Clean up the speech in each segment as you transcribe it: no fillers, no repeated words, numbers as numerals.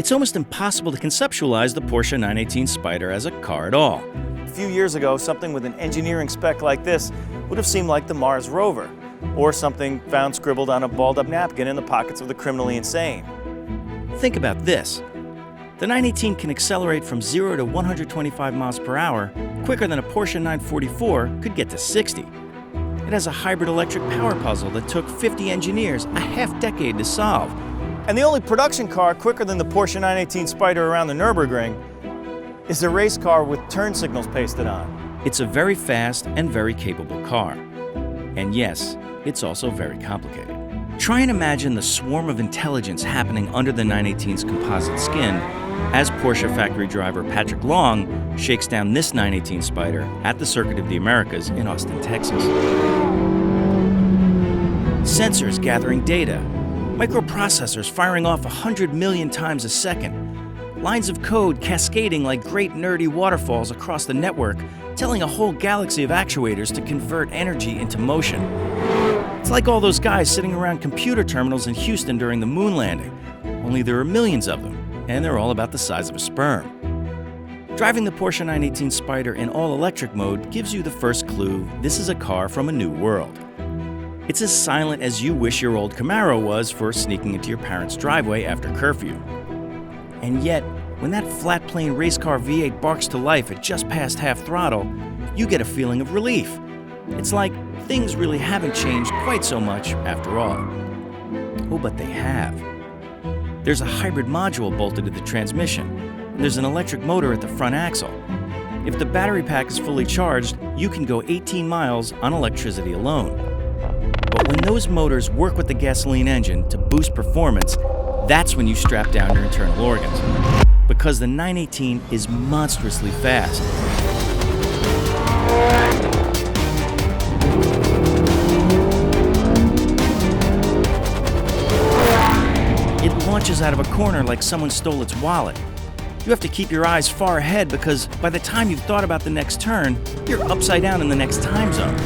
It's almost impossible to conceptualize the Porsche 918 Spyder as a car at all. A few years ago, something with an engineering spec like this would have seemed like the Mars rover, or something found scribbled on a balled-up napkin in the pockets of the criminally insane. Think about this. The 918 can accelerate from 0 to 125 miles per hour quicker than a Porsche 944 could get to 60. It has a hybrid electric power puzzle that took 50 engineers a half-decade to solve. And the only production car quicker than the Porsche 918 Spyder around the Nürburgring is a race car with turn signals pasted on. It's a very fast and very capable car. And yes, it's also very complicated. Try and imagine the swarm of intelligence happening under the 918's composite skin as Porsche Factory driver Patrick Long shakes down this 918 Spyder at the Circuit of the Americas in Austin, Texas. Sensors gathering data, microprocessors firing off 100 million times a second, lines of code cascading like great nerdy waterfalls across the network, telling a whole galaxy of actuators to convert energy into motion. It's like all those guys sitting around computer terminals in Houston during the moon landing, only there are millions of them, and they're all about the size of a sperm. Driving the Porsche 918 Spyder in all-electric mode gives you the first clue this is a car from a new world. It's as silent as you wish your old Camaro was for sneaking into your parents' driveway after curfew. And yet, when that flat-plane race car V8 barks to life at just past half throttle, you get a feeling of relief. It's like things really haven't changed quite so much after all. Oh, but they have. There's a hybrid module bolted to the transmission, and there's an electric motor at the front axle. If the battery pack is fully charged, you can go 18 miles on electricity alone. But when those motors work with the gasoline engine to boost performance, that's when you strap down your internal organs. Because the 918 is monstrously fast. It launches out of a corner like someone stole its wallet. You have to keep your eyes far ahead because by the time you've thought about the next turn, you're upside down in the next time zone.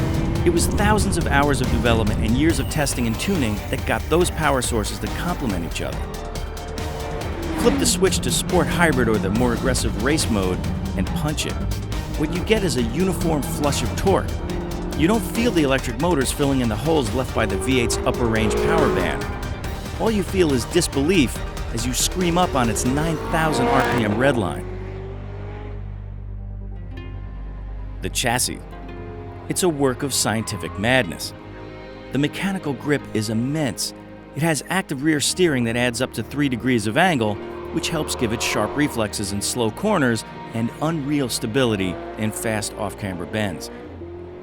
It was thousands of hours of development and years of testing and tuning that got those power sources to complement each other. Flip the switch to Sport Hybrid or the more aggressive race mode and punch it. What you get is a uniform flush of torque. You don't feel the electric motors filling in the holes left by the V8's upper range power band. All you feel is disbelief as you scream up on its 9,000 RPM redline. The chassis. It's a work of scientific madness. The mechanical grip is immense. It has active rear steering that adds up to 3 degrees of angle, which helps give it sharp reflexes in slow corners and unreal stability in fast off-camber bends.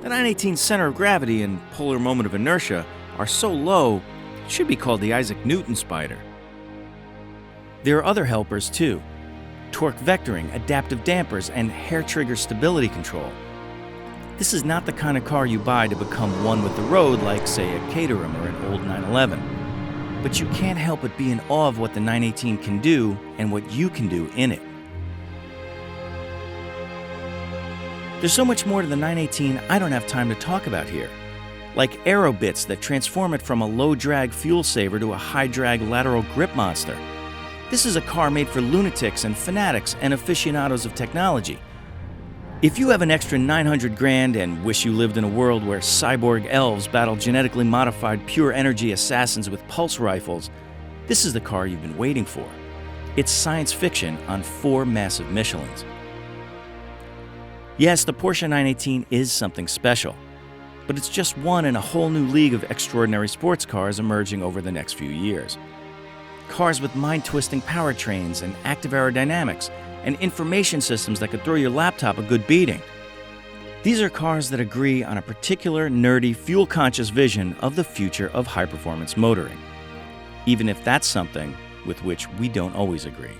The 918's center of gravity and polar moment of inertia are so low, it should be called the Isaac Newton Spyder. There are other helpers too. Torque vectoring, adaptive dampers, and hair trigger stability control. This is not the kind of car you buy to become one with the road like, say, a Caterham or an old 911. But you can't help but be in awe of what the 918 can do and what you can do in it. There's so much more to the 918 I don't have time to talk about here. Like aero bits that transform it from a low-drag fuel saver to a high-drag lateral grip monster. This is a car made for lunatics and fanatics and aficionados of technology. If you have an extra 900 grand and wish you lived in a world where cyborg elves battle genetically modified pure energy assassins with pulse rifles, this is the car you've been waiting for. It's science fiction on 4 massive Michelins. Yes, the Porsche 918 is something special, but it's just one in a whole new league of extraordinary sports cars emerging over the next few years. Cars with mind-twisting powertrains and active aerodynamics, and information systems that could throw your laptop a good beating. These are cars that agree on a particular nerdy, fuel-conscious vision of the future of high-performance motoring, even if that's something with which we don't always agree.